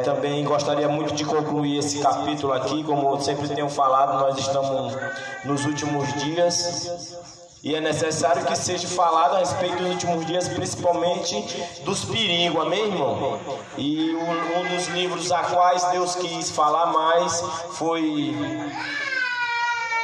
Também gostaria muito de concluir esse capítulo aqui. Como eu sempre tenho falado, nós estamos nos últimos dias e é necessário que seja falado a respeito dos últimos dias, principalmente dos perigos, amém, irmão? E um dos livros a quais Deus quis falar mais foi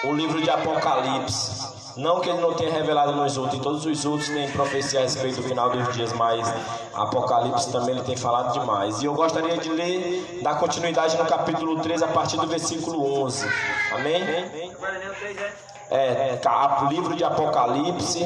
o livro de Apocalipse. Não que ele não tenha revelado nos outros, em todos os outros tem profecia a respeito do final dos dias, mas Apocalipse também ele tem falado demais. E eu gostaria de ler, dar continuidade no capítulo 3, a partir do versículo 11. Amém? Livro de Apocalipse,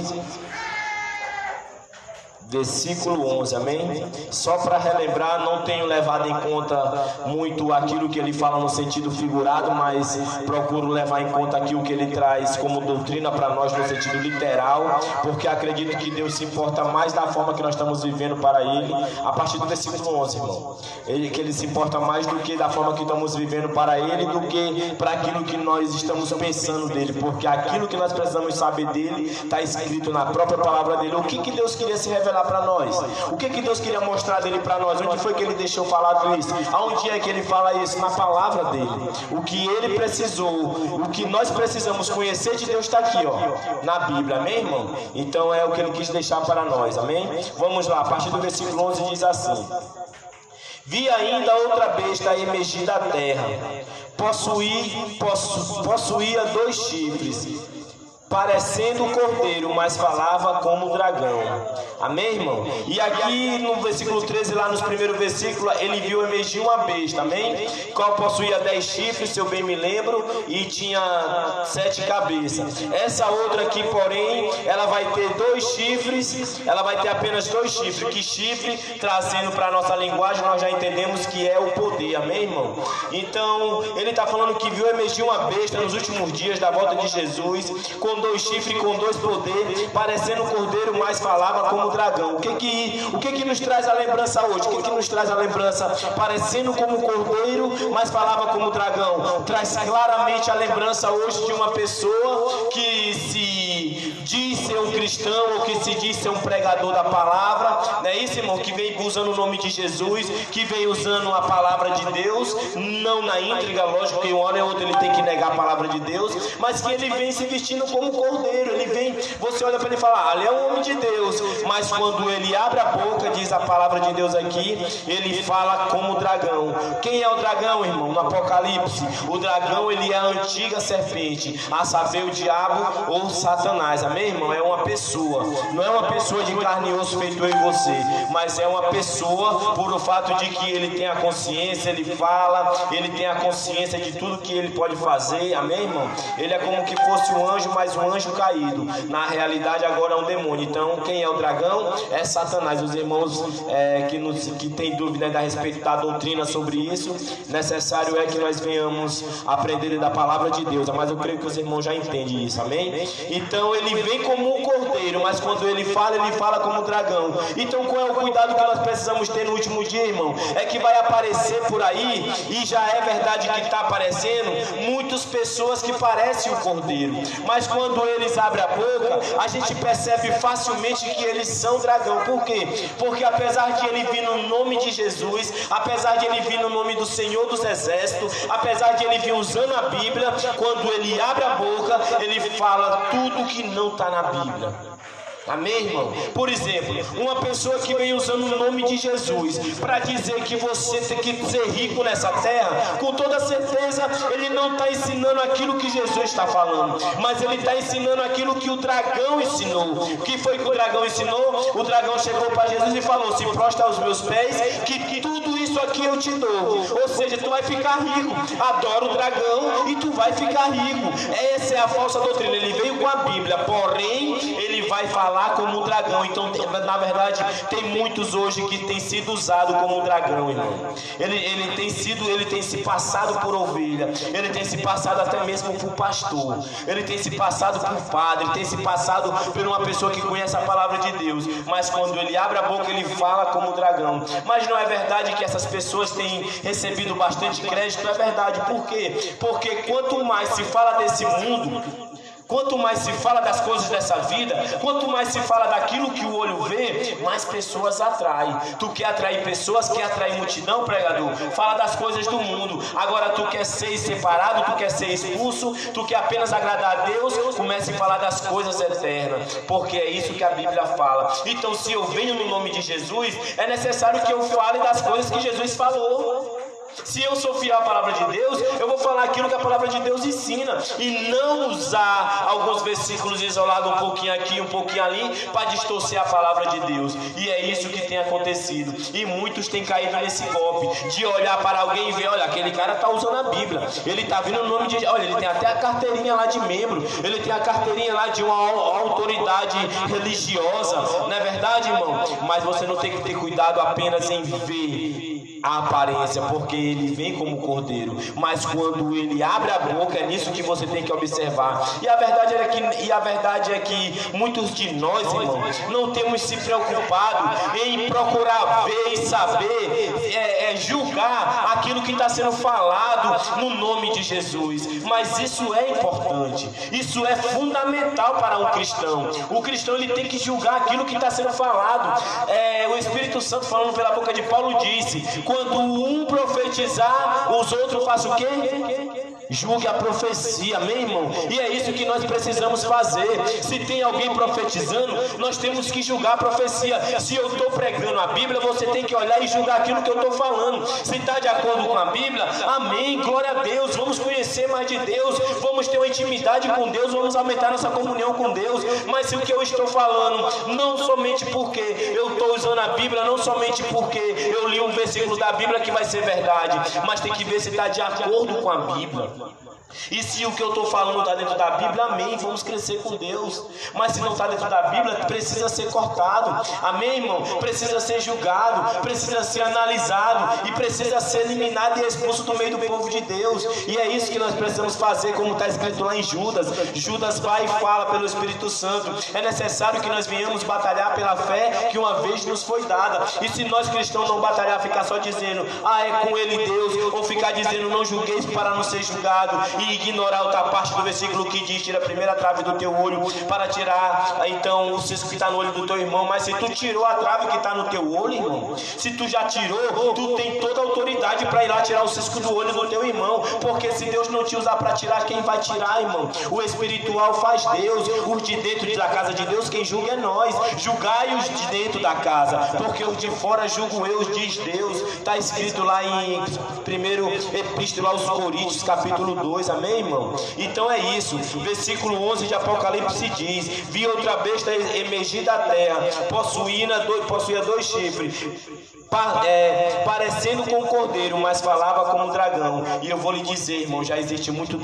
versículo 11, amém? Só para relembrar, não tenho levado em conta muito aquilo que ele fala no sentido figurado, mas procuro levar em conta aquilo que ele traz como doutrina para nós no sentido literal, porque acredito que Deus se importa mais da forma que nós estamos vivendo para Ele, a partir do versículo 11, irmão. Que Ele se importa mais do que da forma que estamos vivendo para Ele, do que para aquilo que nós estamos pensando dele, porque aquilo que nós precisamos saber dele está escrito na própria palavra dele. O que Deus queria se revelar para nós? O que Deus queria mostrar dele para nós? Onde foi que ele deixou falado isso? Aonde é que ele fala isso? Na palavra dele. O que ele precisou, o que nós precisamos conhecer de Deus está aqui, ó, na Bíblia, amém, irmão? Então é o que ele quis deixar para nós, amém? Vamos lá, a partir do versículo 11 diz assim: vi ainda outra besta emergir da terra, possuía 2 chifres, parecendo um cordeiro, mas falava como dragão. Amém, irmão? E aqui no versículo 13, lá nos primeiros versículos, ele viu emergir uma besta, amém? Qual possuía 10 chifres, se eu bem me lembro, e tinha 7 cabeças. Essa outra aqui, porém, ela vai ter 2 chifres, ela vai ter apenas 2 chifres. Que chifre, trazendo para a nossa linguagem, nós já entendemos que é o poder, amém, irmão? Então, ele está falando que viu emergir uma besta nos últimos dias da volta de Jesus, com 2 chifres, com 2 poderes, parecendo um cordeiro, mas falava como dragão. O que nos traz a lembrança hoje? O que nos traz a lembrança? Parecendo como um cordeiro, mas falava como dragão. Traz claramente a lembrança hoje de uma pessoa que se diz ser um cristão, ou que se diz ser um pregador da palavra, não é isso, irmão? Que vem usando o nome de Jesus, que vem usando a palavra de Deus, não na íntegra, lógico que uma hora ou outra ele tem que negar a palavra de Deus, mas que ele vem se vestindo como cordeiro. Ele vem, você olha para ele e fala, ele é um homem de Deus, mas quando ele abre a boca, diz a palavra de Deus aqui, ele fala como dragão. Quem é o dragão, irmão? No Apocalipse, o dragão, ele é a antiga serpente, a saber, o diabo ou Satanás, amém, irmão? É uma pessoa, não é uma pessoa de carne e osso feito eu e você, mas é uma pessoa por o fato de que ele tem a consciência, ele fala, ele tem a consciência de tudo que ele pode fazer, amém, irmão? Ele é como que fosse um anjo, mas um anjo caído. Na realidade agora é um demônio. Então quem é o dragão? É Satanás. Os irmãos que tem dúvida a respeito da doutrina sobre isso, necessário é que nós venhamos aprender da palavra de Deus, mas eu creio que os irmãos já entendem isso, amém? Então ele vem como um cordeiro, mas quando ele fala como dragão. Então qual é o cuidado que nós precisamos ter no último dia, irmão? É que vai aparecer por aí, e já é verdade que está aparecendo, muitas pessoas que parecem o cordeiro, mas quando eles abrem a boca, a gente percebe facilmente que eles são dragão. Por quê? Porque apesar de ele vir no nome de Jesus, apesar de ele vir no nome do Senhor dos Exércitos, apesar de ele vir usando a Bíblia, quando ele abre a boca, ele fala tudo que não está na Bíblia. Amém, irmão? Por exemplo, uma pessoa que vem usando o nome de Jesus para dizer que você tem que ser rico nessa terra, com toda certeza ele não está ensinando aquilo que Jesus está falando, mas ele está ensinando aquilo que o dragão ensinou. O que foi que o dragão ensinou? O dragão chegou para Jesus e falou, se prostra aos meus pés, que tudo isso aqui eu te dou. Ou seja, tu vai ficar rico. Adora o dragão e tu vai ficar rico. Essa é a falsa doutrina. Ele veio com a Bíblia, porém ele vai falar como um dragão. Então, na verdade, tem muitos hoje que tem sido usado como um dragão, irmão. Ele tem se passado por ovelha, ele tem se passado até mesmo por pastor, ele tem se passado por padre, ele tem se passado por uma pessoa que conhece a palavra de Deus, mas quando ele abre a boca, ele fala como um dragão. Mas não é verdade que essas pessoas têm recebido bastante crédito? É verdade. Por quê? Porque quanto mais se fala desse mundo, Quanto mais se fala das coisas dessa vida, quanto mais se fala daquilo que o olho vê, mais pessoas atrai. Tu quer atrair pessoas, quer atrair multidão, pregador? Fala das coisas do mundo. Agora tu quer ser separado, tu quer ser expulso, tu quer apenas agradar a Deus, comece a falar das coisas eternas, porque é isso que a Bíblia fala. Então, se eu venho no nome de Jesus, é necessário que eu fale das coisas que Jesus falou. Se eu sou fiel à palavra de Deus, eu vou falar aquilo que a palavra de Deus ensina, e não usar alguns versículos isolados, um pouquinho aqui, um pouquinho ali, para distorcer a palavra de Deus. E é isso que tem acontecido, e muitos têm caído nesse golpe de olhar para alguém e ver: olha, aquele cara está usando a Bíblia, ele está vindo no nome de... olha, ele tem até a carteirinha lá de membro, ele tem a carteirinha lá de uma autoridade religiosa. Não é verdade, irmão? Mas você não tem que ter cuidado apenas em ver a aparência, porque ele vem como cordeiro, mas quando ele abre a boca, é nisso que você tem que observar. E a verdade é que muitos de nós, irmãos, não temos se preocupado em procurar ver e saber, julgar aquilo que está sendo falado no nome de Jesus. Mas isso é importante, isso é fundamental para um cristão. O cristão, ele tem que julgar aquilo que está sendo falado. O Espírito Santo, falando pela boca de Paulo, disse: quando um profetizar, os outros façam o quê? Julgue a profecia, amém, irmão? E é isso que nós precisamos fazer. Se tem alguém profetizando, nós temos que julgar a profecia. Se eu estou pregando a Bíblia, você tem que olhar e julgar aquilo que eu estou falando. Se está de acordo com a Bíblia, amém, glória a Deus. Vamos conhecer mais de Deus, vamos ter uma intimidade com Deus, vamos aumentar nossa comunhão com Deus. Mas se o que eu estou falando, não somente porque eu estou usando a Bíblia, não somente porque eu li um versículo da Bíblia que vai ser verdade, mas tem que ver se está de acordo com a Bíblia. E se o que eu estou falando está dentro da Bíblia, amém, vamos crescer com Deus. Mas se não está dentro da Bíblia, precisa ser cortado, amém, irmão? Precisa ser julgado, precisa ser analisado, e precisa ser eliminado e expulso do meio do povo de Deus. E é isso que nós precisamos fazer, como está escrito lá em Judas. Judas vai e fala pelo Espírito Santo: é necessário que nós venhamos batalhar pela fé que uma vez nos foi dada. E se nós cristãos não batalhar, ficar só dizendo: é com ele Deus, ou ficar dizendo: não julgueis para não ser julgado, e ignorar outra parte do versículo que diz: tira a primeira trave do teu olho para tirar então o cisco que está no olho do teu irmão. Mas se tu tirou a trave que está no teu olho, irmão, se tu já tirou, tu tem toda a autoridade para ir lá tirar o cisco do olho do teu irmão, porque se Deus não te usar para tirar, quem vai tirar, irmão? O espiritual faz Deus, os de dentro da casa de Deus, quem julga é nós. Julgai os de dentro da casa, porque os de fora julgo eu, diz Deus. Está escrito lá em 1 Epístola aos Coríntios, capítulo 2, amém, irmão? Então é isso. Versículo 11 de Apocalipse diz: vi outra besta emergir da terra, possuía 2 chifres, parecendo com um cordeiro, mas falava como um dragão. E eu vou lhe dizer, irmão, já existe muitos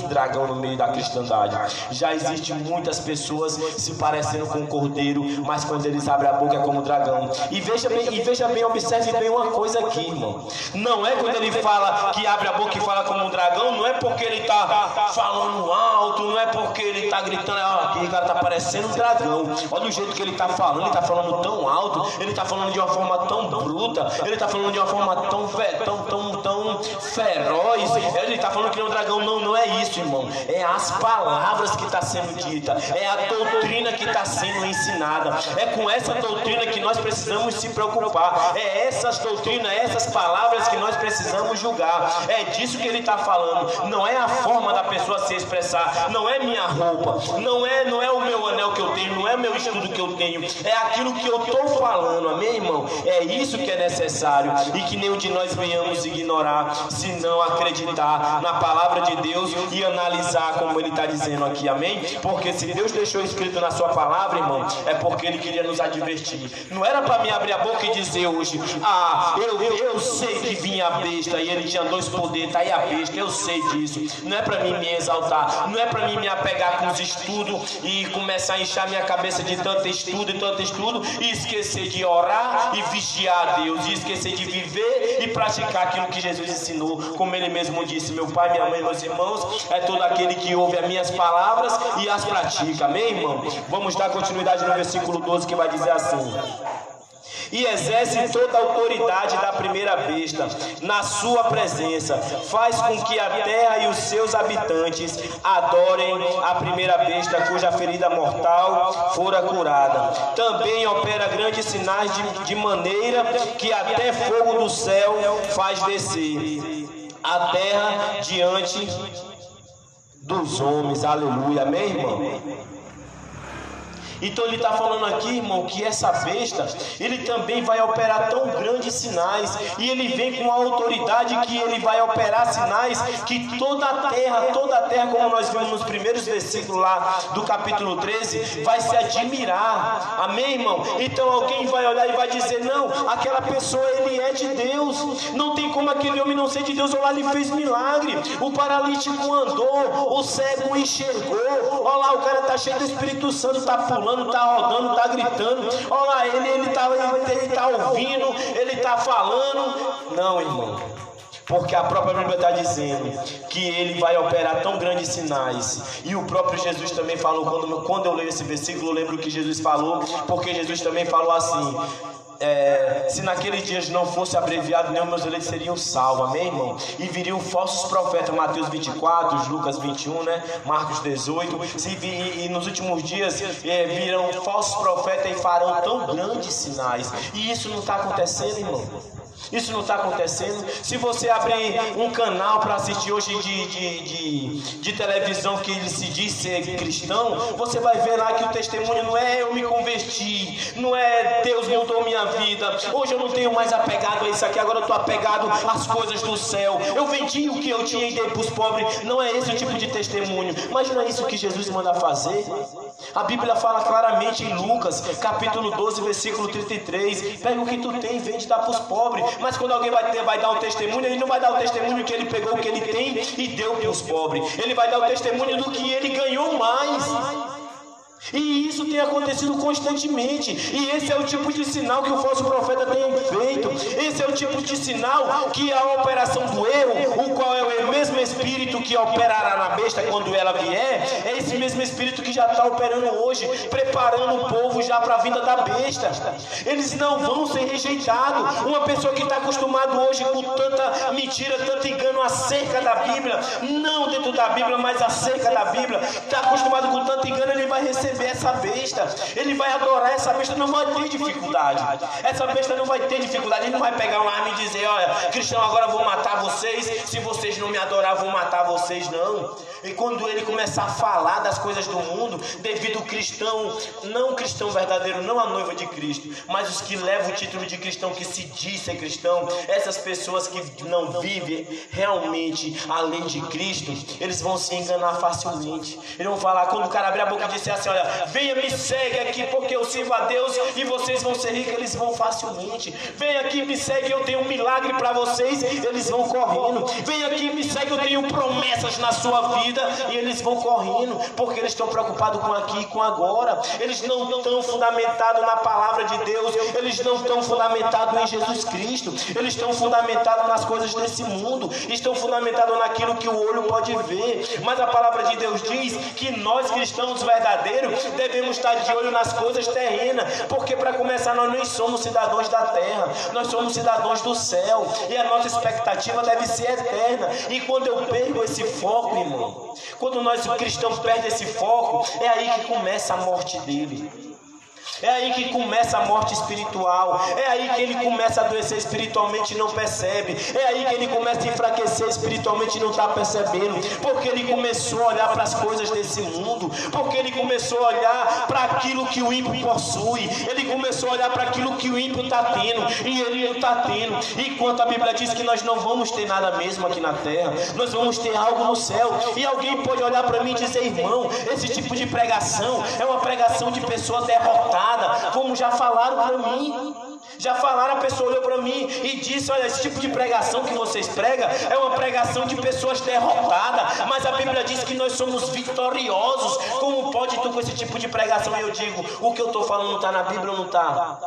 dragão no meio da cristandade. Já existe muitas pessoas se parecendo com um cordeiro, mas quando eles abrem a boca é como um dragão. E veja bem, observe bem uma coisa aqui, irmão. Não é quando ele fala que abre a boca e fala como um dragão, não é porque ele está falando alto, não é porque ele está gritando: aquele cara está parecendo um dragão. Olha o jeito que ele está falando, ele está falando tão alto, ele está falando de uma forma tão bruta, ele está falando de uma forma tão feroz, ele está falando que é um dragão. Não é isso, irmão. É as palavras que está sendo dita, é a doutrina que está sendo ensinada. É com essa doutrina que nós precisamos se preocupar. É essas doutrinas, essas palavras que nós precisamos julgar. É disso que ele está falando. Não é a forma da pessoa se expressar, não é minha roupa, não é o meu anel que eu tenho, não é meu estudo que eu tenho, é aquilo que eu estou falando, amém, irmão? É isso que é necessário, e que nenhum de nós venhamos ignorar, se não acreditar na palavra de Deus e analisar como ele está dizendo aqui, amém? Porque se Deus deixou escrito na sua palavra, irmão, é porque ele queria nos advertir. Não era para mim abrir a boca e dizer hoje: eu sei que vinha a besta e ele tinha 2 poderes, está aí a besta, eu sei disso. Não é para mim me exaltar, não é para mim me apegar com os estudos e começar a inchar minha cabeça de tanto estudo e esquecer de orar e vigiar a Deus, e esquecer de viver e praticar aquilo que Jesus ensinou, como ele mesmo disse: meu pai, minha mãe, meus irmãos, é todo aquele que ouve as minhas palavras e as pratica, amém, irmão? Vamos dar continuidade no versículo 12, que vai dizer assim: e exerce toda a autoridade da primeira besta na sua presença. Faz com que a terra e os seus habitantes adorem a primeira besta cuja ferida mortal fora curada. Também opera grandes sinais de maneira que até fogo do céu faz descer a terra diante dos homens. Aleluia, amém, irmão? Então ele está falando aqui, irmão, que essa besta, ele também vai operar tão grandes sinais, e ele vem com a autoridade que ele vai operar sinais que toda a terra, como nós vimos nos primeiros versículos lá do capítulo 13, vai se admirar. Amém, irmão? Então alguém vai olhar e vai dizer: não, aquela pessoa, ele é de Deus, não tem como aquele homem não ser de Deus. Olha lá, ele fez milagre, o paralítico andou, o cego enxergou, olha lá, o cara está cheio do Espírito Santo, está pulando, está rodando, está gritando, olha lá, ele está ouvindo, ele está falando. Não, irmão, porque a própria Bíblia está dizendo que ele vai operar tão grandes sinais. E o próprio Jesus também falou, quando eu leio esse versículo, eu lembro que Jesus falou, porque Jesus também falou assim: se naqueles dias não fosse abreviado, nem os meus eleitos seriam salvos, amém, irmão? E viriam falsos profetas, Mateus 24, Lucas 21, né? Marcos 18, e nos últimos dias virão falsos profetas e farão tão grandes sinais. E isso não está acontecendo, irmão? Isso não está acontecendo. Se você abrir um canal para assistir hoje de televisão que ele se diz ser cristão, você vai ver lá que o testemunho não é eu me converti, não é Deus mudou minha vida, hoje eu não tenho mais apegado a isso aqui, agora eu estou apegado às coisas do céu, eu vendi o que eu tinha e dei para os pobres. Não é esse o tipo de testemunho. Mas não é isso que Jesus manda fazer. A Bíblia fala claramente em Lucas capítulo 12, versículo 33: pega o que tu tem e vende e dá para os pobres. Mas quando alguém vai dar um testemunho, ele não vai dar o testemunho que ele pegou o que ele tem e deu para os pobres. Ele vai dar o testemunho do que ele ganhou mais. E isso tem acontecido constantemente. E esse é o tipo de sinal que o falso profeta tem feito. Esse é o tipo de sinal que a operação do erro, o qual é o mesmo espírito que operará na besta quando ela vier, é esse mesmo espírito que já está operando hoje, preparando o povo já para a vinda da besta. Eles não vão ser rejeitados. Uma pessoa que está acostumada hoje com tanta mentira, tanto engano acerca da Bíblia, não dentro da Bíblia, mas acerca da Bíblia, está acostumado com tanto engano, ele vai receber essa besta, ele vai adorar essa besta, não vai ter dificuldade. Essa besta não vai ter dificuldade. Ele não vai pegar uma arma e dizer: olha, cristão, agora eu vou matar vocês, se vocês não me adorar, eu vou matar vocês. Não. E quando ele começar a falar das coisas do mundo, devido ao cristão, não o cristão verdadeiro, não a noiva de Cristo, mas os que levam o título de cristão, que se diz ser cristão, essas pessoas que não vivem realmente a lei de Cristo, eles vão se enganar facilmente. Eles vão falar, quando o cara abrir a boca e disser assim: olha, venha, me segue aqui porque eu sirvo a Deus e vocês vão ser ricos, eles vão facilmente. Vem aqui, me segue, eu tenho um milagre para vocês, eles vão correndo. Vem aqui, me segue, eu tenho promessas na sua vida, e eles vão correndo, porque eles estão preocupados com aqui e com agora. Eles não estão fundamentados na palavra de Deus, eles não estão fundamentados em Jesus Cristo, eles estão fundamentados nas coisas desse mundo, estão fundamentados naquilo que o olho pode ver. Mas a palavra de Deus diz que nós cristãos verdadeiros devemos estar de olho nas coisas terrenas, porque para começar nós nem somos cidadãos da terra, nós somos cidadãos do céu, e a nossa expectativa deve ser eterna. E quando eu perco esse foco, irmão, quando nós cristãos perdemos esse foco, é aí que começa a morte dele. É aí que começa a morte espiritual. É aí que ele começa a adoecer espiritualmente e não percebe. É aí que ele começa a enfraquecer espiritualmente e não está percebendo. Porque ele começou a olhar para as coisas desse mundo. Porque ele começou a olhar para aquilo que o ímpio possui. Ele começou a olhar para aquilo que o ímpio está tendo. E ele não está tendo. Enquanto a Bíblia diz que nós não vamos ter nada mesmo aqui na terra, nós vamos ter algo no céu. E alguém pode olhar para mim e dizer: irmão, esse tipo de pregação é uma pregação de pessoa derrotada. Como já falaram para mim. Já falaram, a pessoa olhou para mim e disse: olha, esse tipo de pregação que vocês pregam é uma pregação de pessoas derrotadas. Mas a Bíblia diz que nós somos vitoriosos. Como pode tu com esse tipo de pregação? E eu digo: o que eu estou falando está na Bíblia ou não está?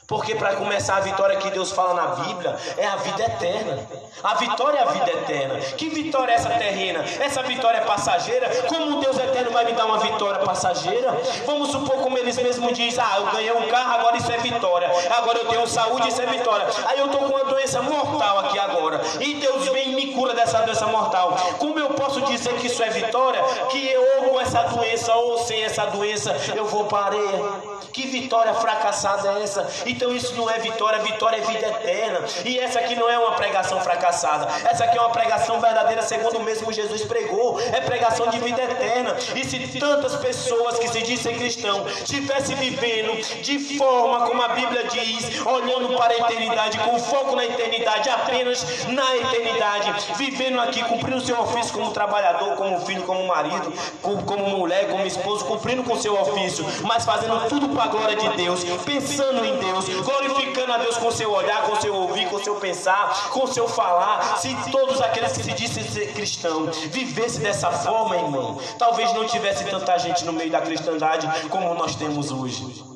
Porque para começar, a vitória que Deus fala na Bíblia é a vida eterna. A vitória é a vida eterna. Que vitória é essa terrena? Essa vitória é passageira? Como um Deus eterno vai me dar uma vitória passageira? Vamos supor, como eles mesmos dizem: ah, eu ganhei um carro, agora isso é vitória. Agora eu tenho saúde, isso é vitória. Aí eu estou com uma doença mortal aqui agora, e Deus vem e me cura dessa doença mortal. Como eu posso dizer que isso é vitória? Que eu, ou com essa doença ou sem essa doença, eu vou para a areia. Que vitória fracassada é essa? Então isso não é vitória, vitória é vida eterna. E essa aqui não é uma pregação fracassada. Essa aqui é uma pregação verdadeira, segundo o mesmo Jesus pregou. É pregação de vida eterna. E se tantas pessoas que se dizem cristão estivessem vivendo de forma como a Bíblia diz, olhando para a eternidade, com foco na eternidade, apenas na eternidade, vivendo aqui, cumprindo o seu ofício como trabalhador, como filho, como marido, como mulher, como esposo, cumprindo com o seu ofício, mas fazendo tudo para a glória de Deus, pensando em Deus, glorificando a Deus com o seu olhar, com o seu ouvir, com o seu pensar, com o seu falar. Se todos aqueles que se dizem ser cristão vivessem dessa forma, irmão, talvez não tivesse tanta gente no meio da cristandade como nós temos hoje.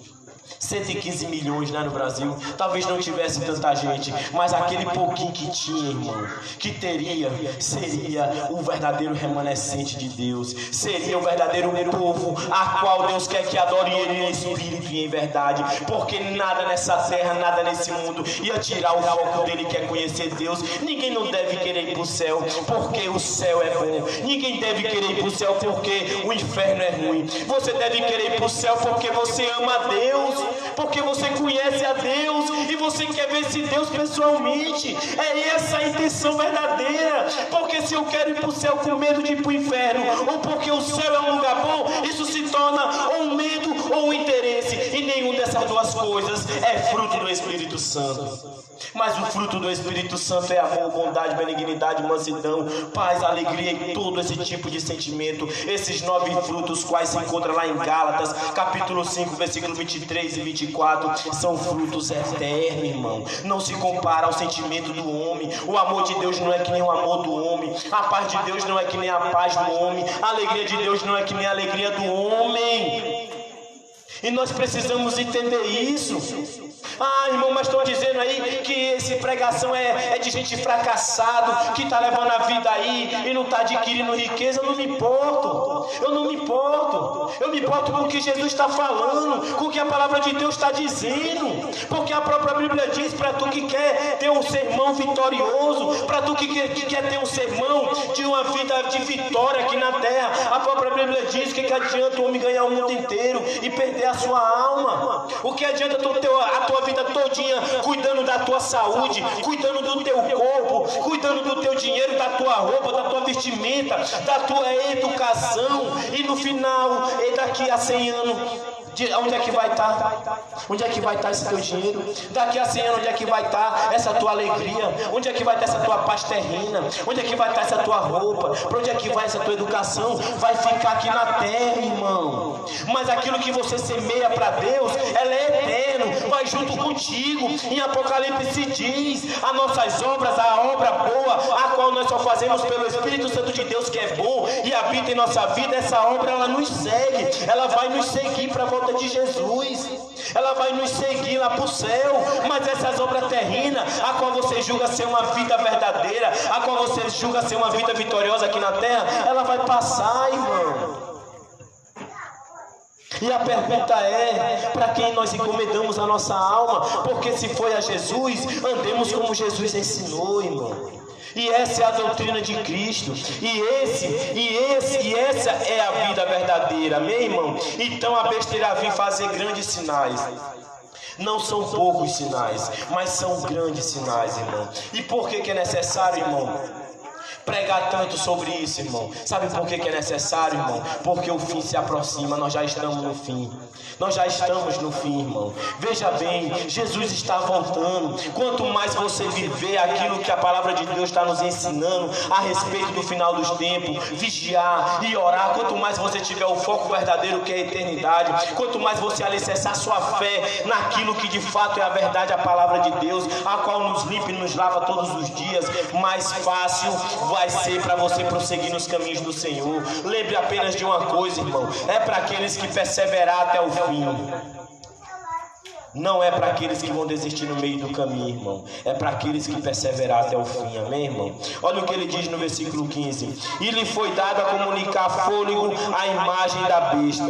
115 milhões, né, no Brasil. Talvez não tivesse tanta gente, mas aquele pouquinho que tinha, irmão, que teria, seria o verdadeiro remanescente de Deus. Seria o verdadeiro povo a qual Deus quer que adore Ele em espírito e em verdade. Porque nada nessa terra, nada nesse mundo ia tirar o foco dele, que é conhecer Deus. Ninguém não deve querer ir para o céu porque o céu é bom. Ninguém deve querer ir para o céu porque o inferno é ruim. Você deve querer ir para o céu porque você ama a Deus, porque você conhece a Deus e você quer ver esse Deus pessoalmente. É essa a intenção verdadeira. Porque se eu quero ir para o céu com medo de ir para o inferno, ou porque o céu é um lugar bom, isso se torna ou um medo ou um interesse. E nenhum dessas duas coisas é fruto do Espírito Santo. Mas o fruto do Espírito Santo é amor, bondade, benignidade, mansidão, paz, alegria e todo esse tipo de sentimento. Esses 9 frutos, quais se encontram lá em Gálatas, capítulo 5, versículo 23 e 24, são frutos eternos, irmão. Não se compara ao sentimento do homem. O amor de Deus não é que nem o amor do homem. A paz de Deus não é que nem a paz do homem. A alegria de Deus não é que nem a alegria do homem. E nós precisamos entender isso. Ah, irmão, mas estão dizendo aí que essa pregação é de gente fracassado, que está levando a vida aí e não está adquirindo riqueza. Eu não me importo. Eu não me importo. Eu me importo com o que Jesus está falando, com o que a palavra de Deus está dizendo. Porque a própria Bíblia diz: para tu que quer ter um sermão vitorioso, para tu que quer ter um sermão de uma vida de vitória aqui na terra, a própria Bíblia diz que adianta o homem ganhar o mundo inteiro e perder a sua alma. O que adianta a tua vida todinha cuidando da tua saúde, cuidando do teu corpo, cuidando do teu dinheiro, da tua roupa, da tua vestimenta, da tua educação, e no final, e daqui a 100 anos, onde é que vai estar? Onde é que vai estar esse teu dinheiro? Daqui a 100 anos, onde é que vai estar essa tua alegria? Onde é que vai estar essa tua paz terrena? Onde é que vai estar essa tua roupa? Para onde é que vai essa tua educação? Vai ficar aqui na terra, irmão. Mas aquilo que você semeia para Deus, ela é eterno, vai junto contigo. Em Apocalipse diz: as nossas obras, a obra boa, a qual nós só fazemos pelo Espírito Santo de Deus, que é bom e habita em nossa vida, essa obra ela nos segue, ela vai nos seguir para a volta de Jesus, ela vai nos seguir lá para o céu. Mas essas obras terrenas, a qual você julga ser uma vida verdadeira, a qual você julga ser uma vida vitoriosa aqui na terra, ela vai passar, irmão. E a pergunta é: para quem nós encomendamos a nossa alma? Porque se foi a Jesus, andemos como Jesus ensinou, irmão. E essa é a doutrina de Cristo. E essa é a vida verdadeira, amém, irmão? Então a besteira vir fazer grandes sinais. Não são poucos sinais, mas são grandes sinais, irmão. E por que é necessário, irmão, pregar tanto sobre isso, irmão? Sabe por que é necessário, irmão? Porque o fim se aproxima, nós já estamos no fim. Nós já estamos no fim, irmão. Veja bem, Jesus está voltando. Quanto mais você viver aquilo que a palavra de Deus está nos ensinando a respeito do final dos tempos, vigiar e orar, quanto mais você tiver o foco verdadeiro, que é a eternidade, quanto mais você alicerçar sua fé naquilo que de fato é a verdade, a palavra de Deus, a qual nos limpa e nos lava todos os dias, mais fácil vai ser para você prosseguir nos caminhos do Senhor. Lembre apenas de uma coisa, irmão: é para aqueles que perseverar até o fim. não é para aqueles que vão desistir no meio do caminho, irmão. É para aqueles que perseveraram até o fim, amém, irmão? Olha o que ele diz no versículo 15: e lhe foi dado a comunicar fôlego à imagem da besta,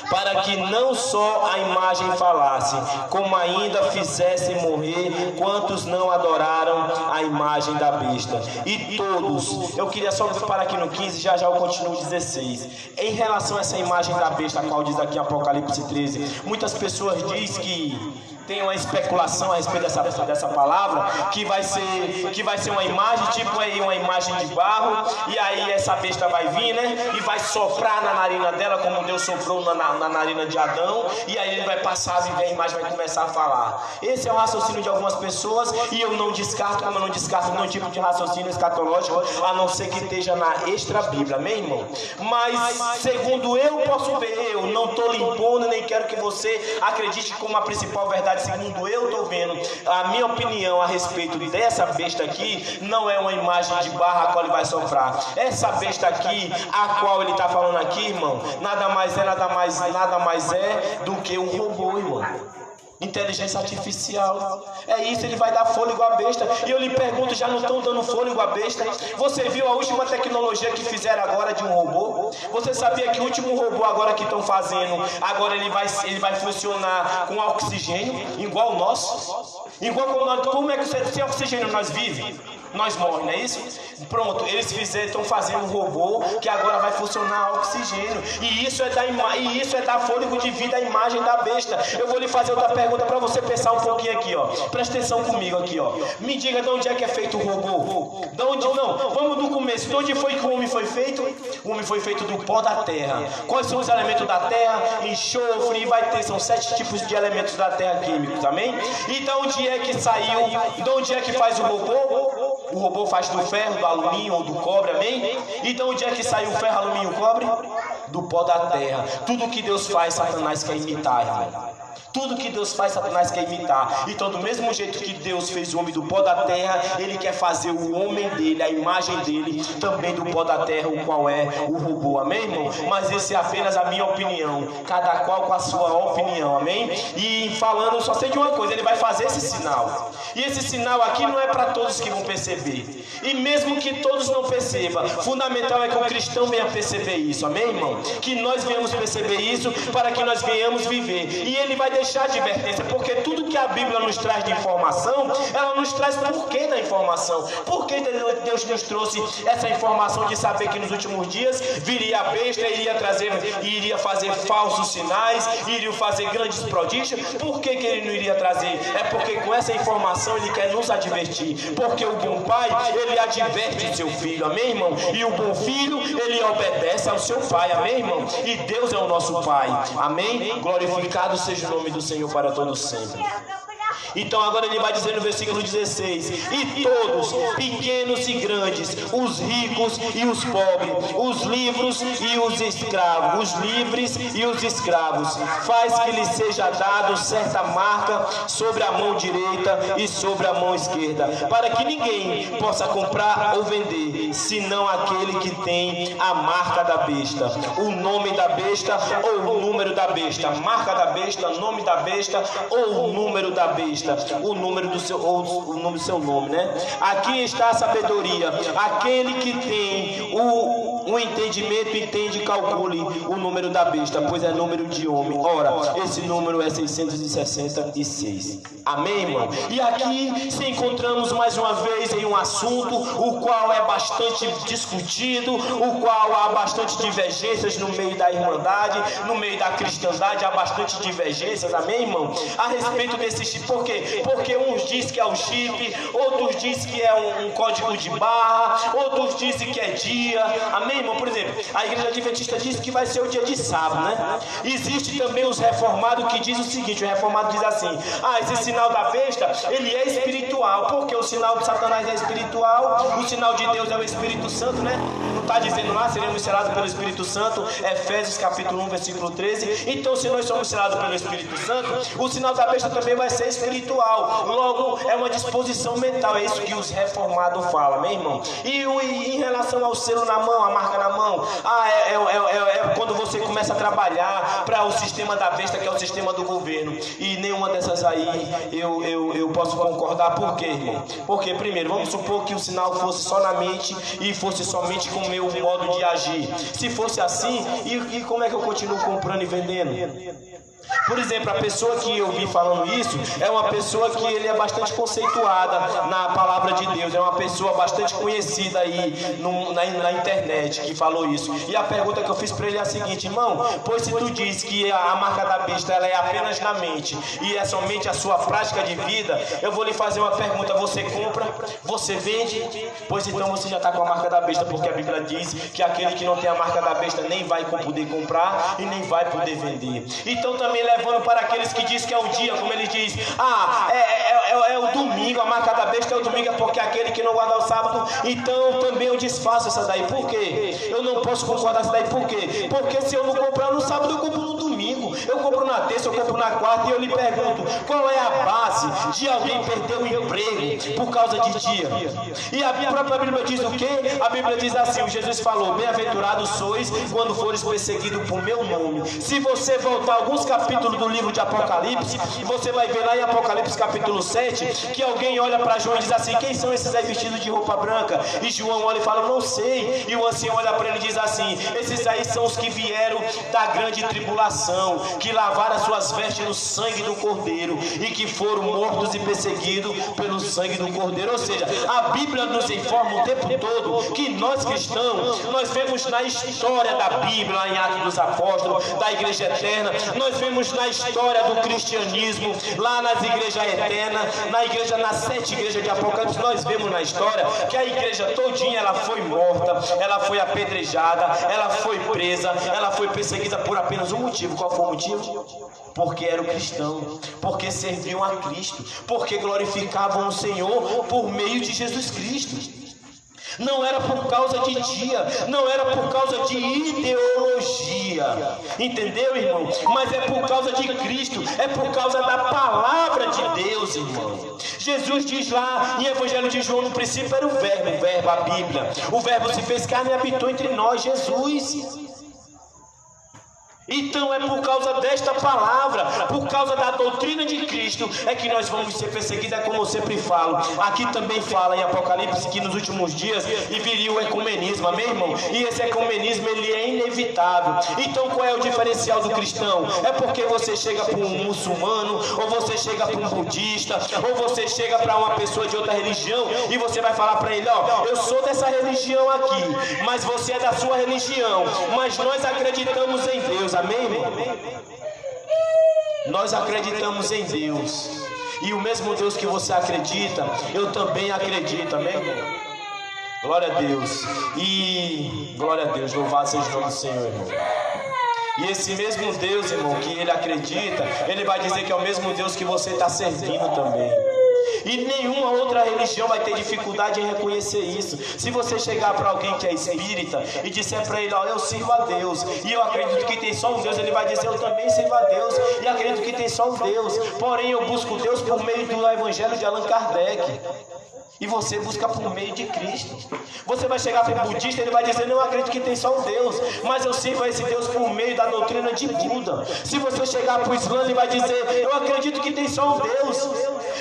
para que não só a imagem falasse, como ainda fizesse morrer quantos não adoraram a imagem da besta. E todos, eu queria só parar aqui no 15, já eu continuo 16. Em relação a essa imagem da besta, a qual diz aqui em Apocalipse 13, muitas pessoas dizem que tem uma especulação a respeito dessa palavra, que vai ser uma imagem, tipo aí uma imagem de barro, e aí essa besta vai vir, né, e vai soprar na narina dela, como Deus soprou na narina de Adão, e aí ele vai passar a viver, a imagem vai começar a falar. Esse é o raciocínio de algumas pessoas, e eu não descarto, como eu não descarto nenhum tipo de raciocínio escatológico, a não ser que esteja na extra Bíblia, amém, irmão? Mas segundo eu posso ver, eu não estou limpando, nem quero que você acredite como a principal verdade. Segundo eu estou vendo, a minha opinião a respeito dessa besta aqui não é uma imagem de barra a qual ele vai soprar. Essa besta aqui, a qual ele está falando aqui, irmão, nada mais é do que um robô, irmão. Inteligência artificial. É isso, ele vai dar fôlego à besta. E eu lhe pergunto, já não estão dando fôlego à besta? Você viu a última tecnologia que fizeram agora de um robô? Você sabia que o último robô agora que estão fazendo, agora ele vai funcionar com oxigênio, igual o nosso? Igual como é que sem oxigênio nós vivemos? Nós morremos, não é isso? Pronto, eles estão fazendo um robô que agora vai funcionar a oxigênio. E isso é dar fôlego de vida à imagem da besta. Eu vou lhe fazer outra pergunta para você pensar um pouquinho aqui, ó. Presta atenção comigo aqui, ó. Me diga de onde é que é feito o robô? De onde? Não, vamos do começo. De onde foi que o homem foi feito? O homem foi feito do pó da terra. Quais são os elementos da terra? Enxofre, são 7 tipos de elementos da terra químicos, amém? E de onde é que saiu? De onde é que faz o robô? O robô faz do ferro, do alumínio ou do cobre, amém? Então onde é que saiu o ferro, alumínio e o cobre? Do pó da terra. Tudo que Deus faz, Satanás quer imitar, irmão. Tudo que Deus faz, Satanás quer imitar. Então, do mesmo jeito que Deus fez o homem do pó da terra, Ele quer fazer o homem dele, a imagem dele, também do pó da terra, o qual é o robô, amém, irmão? Mas esse é apenas a minha opinião, cada qual com a sua opinião, amém? E falando, só sei de uma coisa, Ele vai fazer esse sinal. E esse sinal aqui não é para todos que vão perceber. E mesmo que todos não percebam, fundamental é que o cristão venha perceber isso, amém, irmão? Que nós venhamos perceber isso para que nós venhamos viver. E Ele vai deixar advertência, porque tudo que a Bíblia nos traz de informação, ela nos traz porquê da informação. Por que Deus nos trouxe essa informação de saber que nos últimos dias viria a besta, iria fazer falsos sinais, iria fazer grandes prodígios? Por que Ele não iria trazer? É porque com essa informação Ele quer nos advertir. Porque o bom pai, ele adverte o seu filho, amém, irmão? E o bom filho, ele obedece ao seu pai, amém, irmão? E Deus é o nosso pai, amém? Glorificado seja o nome do Senhor para todos sempre. Então agora ele vai dizer no versículo 16: e todos, pequenos e grandes, os ricos e os pobres, os livres e os escravos, faz que lhe seja dado certa marca sobre a mão direita e sobre a mão esquerda, para que ninguém possa comprar ou vender, senão aquele que tem a marca da besta, o nome da besta ou o número da besta, marca da besta, nome da besta ou o número da besta, o número do seu, ou o nome do seu nome, né? Aqui está a sabedoria. Aquele que tem o entendimento, entende e calcule o número da besta, pois é número de homem. Ora, esse número é 666. Amém, irmão? E aqui se encontramos mais uma vez em um assunto o qual é bastante discutido, o qual há bastante divergências no meio da irmandade, no meio da cristandade, há bastante divergências, amém, irmão? A respeito desse chip. Por quê? Porque uns dizem que é o chip, outros dizem que é um código de barra, outros dizem que é dia, amém, irmão? Por exemplo, a igreja adventista diz que vai ser o dia de sábado, né? Existe também os reformados que dizem o seguinte: o reformado diz assim: esse sinal da besta, ele é espiritual. espiritual, porque o sinal de Satanás é espiritual, o sinal de Deus é o Espírito Santo, né? Não está dizendo lá, seremos selados pelo Espírito Santo, Efésios capítulo 1, versículo 13. Então, se nós somos selados pelo Espírito Santo, o sinal da besta também vai ser espiritual. Logo, é uma disposição mental, é isso que os reformados falam, meu irmão. E em relação ao selo na mão, a marca na mão, é quando você começa a trabalhar para o sistema da besta, que é o sistema do governo. E nenhuma dessas aí eu posso concordar. Por quê, irmão? Porque, primeiro, vamos supor que o sinal fosse só na mente e fosse somente com o meu modo de agir. Se fosse assim, e como é que eu continuo comprando e vendendo? Por exemplo, a pessoa que eu vi falando isso é uma pessoa que ele é bastante conceituada na palavra de Deus, é uma pessoa bastante conhecida aí na internet que falou isso. E a pergunta que eu fiz para ele é a seguinte: irmão, pois se tu diz que a marca da besta ela é apenas na mente e é somente a sua prática de vida, eu vou lhe fazer uma pergunta: você compra? Você vende? Pois então você já está com a marca da besta, porque a Bíblia diz que aquele que não tem a marca da besta nem vai poder comprar e nem vai poder vender. Então também levando para aqueles que dizem que é o dia, como ele diz, é o domingo, a marca da besta é o domingo, é porque aquele que não guarda o sábado. Então também eu desfaço essa daí. Por quê? Eu não posso concordar essa daí. Por quê? Porque se eu não comprar no sábado, eu compro no domingo, eu compro na terça, eu compro na quarta. E eu lhe pergunto, qual é a base de alguém perder o emprego por causa de dia? E a própria Bíblia diz o quê? A Bíblia diz assim, Jesus falou: bem-aventurados sois quando fores perseguidos por meu nome. Se você voltar alguns capítulos do livro de Apocalipse, você vai ver lá em Apocalipse capítulo 7, que alguém olha para João e diz assim: quem são esses aí vestidos de roupa branca? E João olha e fala: não sei. E o ancião olha para ele e diz assim: esses aí são os que vieram da grande tribulação, que lavaram as suas vestes no sangue do Cordeiro e que foram mortos e perseguidos pelo sangue do Cordeiro. Ou seja, a Bíblia nos informa o tempo todo que nós cristãos, nós vemos na história da Bíblia, lá em Atos dos Apóstolos, da Igreja Eterna, nós vemos na história do cristianismo, lá nas igrejas eternas, nas 7 igrejas de Apocalipse, nós vemos na história que a igreja todinha ela foi morta, ela foi apedrejada, ela foi presa, ela foi perseguida por apenas um motivo. Qual foi o motivo? Porque eram cristãos, porque serviam a Cristo, porque glorificavam o Senhor por meio de Jesus Cristo. Não era por causa de dia, não era por causa de ideologia, entendeu, irmão? Mas é por causa de Cristo, é por causa da palavra de Deus, irmão. Jesus diz lá em Evangelho de João: no princípio era o verbo, a Bíblia. O verbo se fez carne e habitou entre nós, Jesus. Então é por causa desta palavra, por causa da doutrina de Cristo, é que nós vamos ser perseguidos. É como eu sempre falo, aqui também fala em Apocalipse que nos últimos dias viria o ecumenismo, amém, irmão? E esse ecumenismo ele é inevitável. Então qual é o diferencial do cristão? É porque você chega para um muçulmano, ou você chega para um budista, ou você chega para uma pessoa de outra religião e você vai falar para ele: ó, eu sou dessa religião aqui, mas você é da sua religião, mas nós acreditamos em Deus. Amém, irmão? Nós acreditamos em Deus. E o mesmo Deus que você acredita, eu também acredito. Amém, irmão? Glória a Deus. E glória a Deus, louvado seja o nome do Senhor, irmão. E esse mesmo Deus, irmão, que ele acredita, ele vai dizer que é o mesmo Deus que você está servindo também. E nenhuma outra religião vai ter dificuldade em reconhecer isso. Se você chegar para alguém que é espírita e disser para ele: ó, eu sirvo a Deus e eu acredito que tem só um Deus, ele vai dizer: eu também sirvo a Deus e acredito que tem só um Deus, porém eu busco Deus por meio do Evangelho de Allan Kardec. E você busca por meio de Cristo. Você vai chegar para o budista, ele vai dizer: não, eu acredito que tem só um Deus, mas eu sirvo a esse Deus por meio da doutrina de Buda. Se você chegar para o Islã, ele vai dizer: eu acredito que tem só um Deus,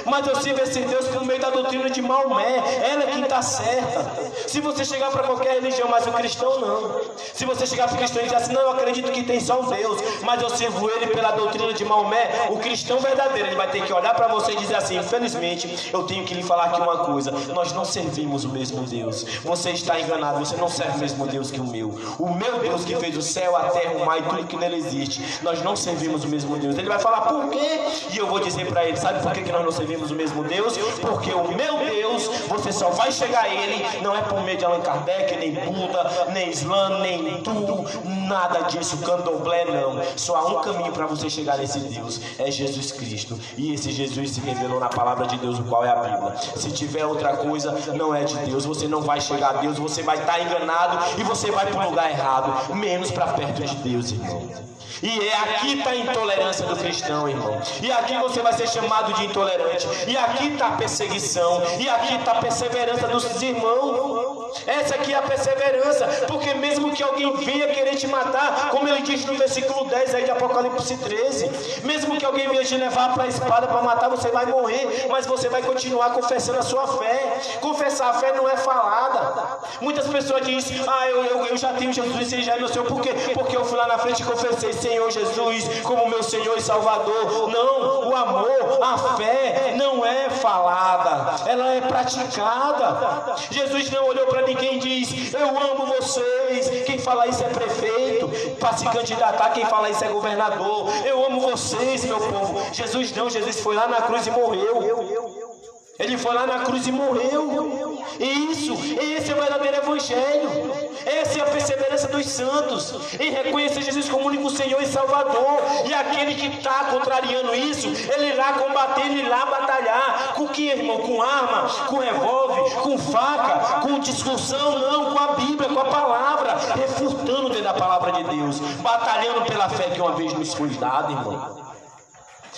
mas eu sirvo esse Deus por meio da doutrina de Maomé. Ela é quem está certa. Se você chegar para qualquer religião, mas o cristão não. Se você chegar para o cristão e dizer assim: não, eu acredito que tem só um Deus, mas eu sirvo ele pela doutrina de Maomé, o cristão verdadeiro, ele vai ter que olhar para você e dizer assim: infelizmente, eu tenho que lhe falar aqui uma coisa: nós não servimos o mesmo Deus. Você está enganado, você não serve o mesmo Deus que o meu. O meu Deus que fez o céu, a terra, o mar e tudo que nele existe. Nós não servimos o mesmo Deus. Ele vai falar: por quê? E eu vou dizer para ele: sabe por que nós não servimos o mesmo Deus? Porque o meu Deus, você você só vai chegar a Ele, não é por meio de Allan Kardec, nem Buda, nem Islã, nem hindu, nada disso, candomblé não. Só há um caminho para você chegar nesse Deus, é Jesus Cristo. E esse Jesus se revelou na palavra de Deus, o qual é a Bíblia. Se tiver outra coisa, não é de Deus, você não vai chegar a Deus, você vai estar enganado e você vai para o lugar errado, menos para perto de Deus, irmão. E aqui está a intolerância do cristão, irmão. E aqui você vai ser chamado de intolerante. E aqui está a perseguição. E aqui está a perseverança dos irmãos. Essa aqui é a perseverança. Porque mesmo que alguém venha querer te matar, como ele diz no versículo 10 aí de Apocalipse 13, mesmo que alguém venha te levar para a espada para matar, você vai morrer, mas você vai continuar confessando a sua fé. Confessar a fé não é falada. Muitas pessoas dizem: eu já tenho Jesus, ele já é meu Senhor. Por quê? Porque eu fui lá na frente e confessei Senhor Jesus como meu Senhor e Salvador. Não, o amor, a fé não é falada, ela é praticada. Jesus não olhou para ninguém e diz: eu amo vocês. Quem fala isso é prefeito para se candidatar, quem fala isso é governador. Eu amo vocês, meu povo. Jesus não, Jesus foi lá na cruz e morreu. Ele foi lá na cruz e morreu. Esse é o verdadeiro evangelho. Essa é a perseverança dos santos, em reconhecer Jesus como único Senhor e Salvador. E aquele que está contrariando isso, ele irá combater, ele irá batalhar. Com o que, irmão? Com arma, com revólver, com faca, com discussão? Não, com a Bíblia, com a palavra, refutando dentro da palavra de Deus, batalhando pela fé que uma vez nos foi dada, irmão.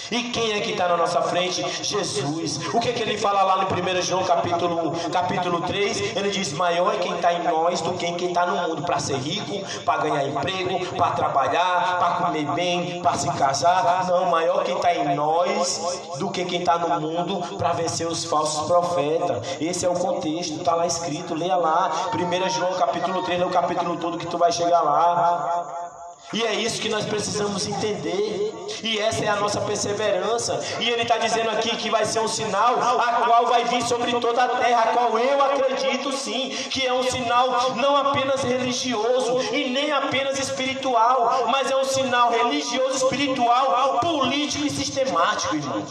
E quem é que está na nossa frente? Jesus. O que é que ele fala lá no 1 João capítulo 3? Ele diz: maior é quem está em nós do que quem está no mundo, para ser rico, para ganhar emprego, para trabalhar, para comer bem, para se casar. Não, maior quem está em nós do que quem está no mundo, para vencer os falsos profetas. Esse é o contexto, está lá escrito, leia lá 1 João capítulo 3, é o capítulo todo que tu vai chegar lá. E é isso que nós precisamos entender. E essa é a nossa perseverança. E ele está dizendo aqui que vai ser um sinal a qual vai vir sobre toda a terra, a qual eu acredito sim, que é um sinal não apenas religioso e nem apenas espiritual, mas é um sinal religioso, espiritual, político e sistemático, irmão,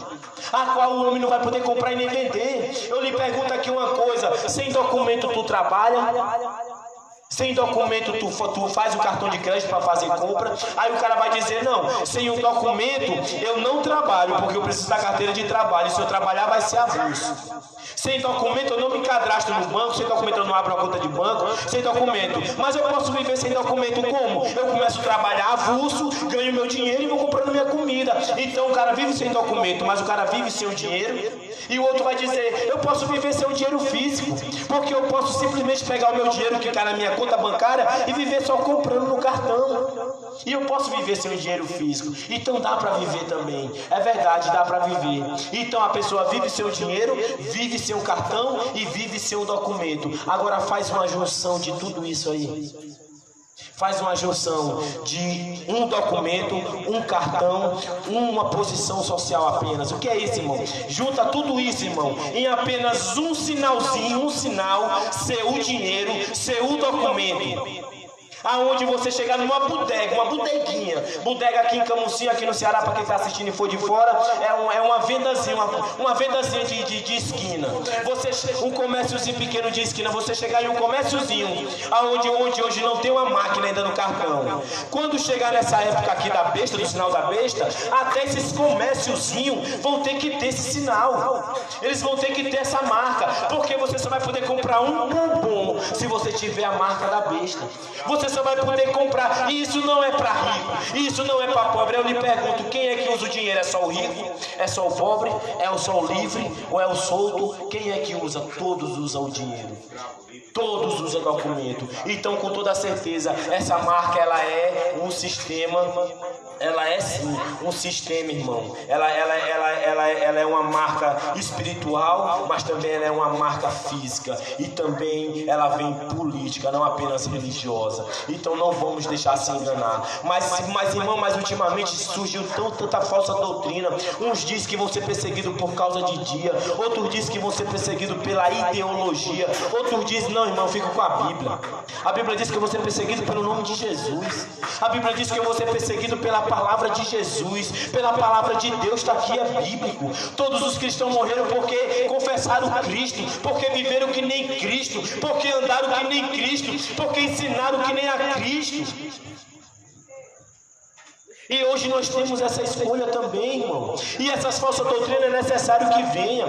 a qual o homem não vai poder comprar e nem vender. Eu lhe pergunto aqui uma coisa: sem documento tu trabalha? Sem documento tu faz o cartão de crédito para fazer compra? Aí o cara vai dizer: não, sem um documento eu não trabalho, porque eu preciso da carteira de trabalho, e se eu trabalhar vai ser avulso. Sem documento eu não me cadastro no banco, sem documento eu não abro uma conta de banco, sem documento. Mas eu posso viver sem documento como? Eu começo a trabalhar avulso, ganho meu dinheiro e vou comprando minha comida. Então o cara vive sem documento, mas o cara vive sem o dinheiro. E o outro vai dizer: eu posso viver sem o dinheiro físico, porque eu posso simplesmente pegar o meu dinheiro que está na minha conta bancária e viver só comprando no cartão. E eu posso viver sem o dinheiro físico. Então dá para viver também. É verdade, dá para viver. Então a pessoa vive sem o dinheiro, vive sem o cartão e vive sem o documento. Agora faz uma junção de tudo isso aí. Faz uma junção de um documento, um cartão, uma posição social apenas. O que é isso, irmão? Junta tudo isso, irmão, em apenas um sinalzinho, um sinal, seu dinheiro, seu documento. Aonde você chegar numa bodega, uma bodeguinha, bodega aqui em Camusim, aqui no Ceará, para quem está assistindo e for de fora, é uma vendazinha, uma vendazinha de esquina. Um comérciozinho pequeno de esquina, você chegar em um comérciozinho, onde hoje não tem uma máquina ainda no cartão. Quando chegar nessa época aqui da besta, do sinal da besta, até esses comérciozinhos vão ter que ter esse sinal. Eles vão ter que ter essa marca, porque você só vai poder comprar um bombom se você tiver a marca da besta. Você só vai poder comprar. E isso não é para rico, isso não é para pobre. Eu lhe pergunto: quem é que usa o dinheiro? É só o rico? É só o pobre? É só o livre? Ou é o solto? Quem é que usa? Todos usam o dinheiro. Todos usam documento. Então, com toda certeza, essa marca, ela é um sistema. Ela é sim um sistema, irmão. Ela é uma marca espiritual, mas também ela é uma marca física. E também ela vem política, não apenas religiosa. Então não vamos deixar se enganar. Mas irmão, ultimamente surgiu tanta falsa doutrina. Uns dizem que vão ser perseguidos por causa de dia. Outros dizem que vão ser perseguidos pela ideologia. Outros dizem: não, irmão, fico com a Bíblia. A Bíblia diz que eu vou ser perseguido pelo nome de Jesus. A Bíblia diz que eu vou ser perseguido pela palavra de Jesus, pela palavra de Deus. Está aqui, é bíblico. Todos os cristãos morreram porque confessaram Cristo, porque viveram que nem Cristo, porque andaram que nem Cristo, porque ensinaram que nem a Cristo. E hoje nós temos essa escolha também, irmão. E essas falsas doutrinas é necessário que venha.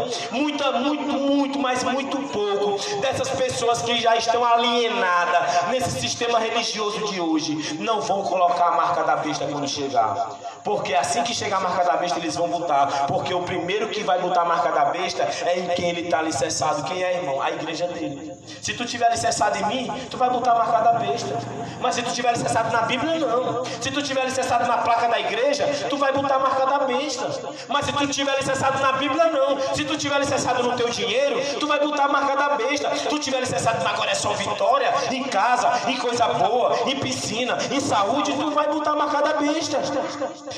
Mas muito pouco dessas pessoas que já estão alienadas nesse sistema religioso de hoje não vão colocar a marca da besta quando chegar. Porque assim que chegar a marca da besta, eles vão botar. Porque o primeiro que vai botar a marca da besta é em quem ele está alicerçado. Quem é, irmão? A igreja dele. Se tu tiver alicerçado em mim, tu vai botar a marca da besta. Mas se tu tiver alicerçado na Bíblia, não. Se tu tiver alicerçado na placa da igreja, tu vai botar a marca da besta. Mas se tu tiver alicerçado na Bíblia, não. Se tu tiver alicerçado no teu dinheiro, tu vai botar a marca da besta. Se tu tiver alicerçado na Coração Vitória, em casa, em coisa boa, em piscina, em saúde, tu vai botar a marca da besta.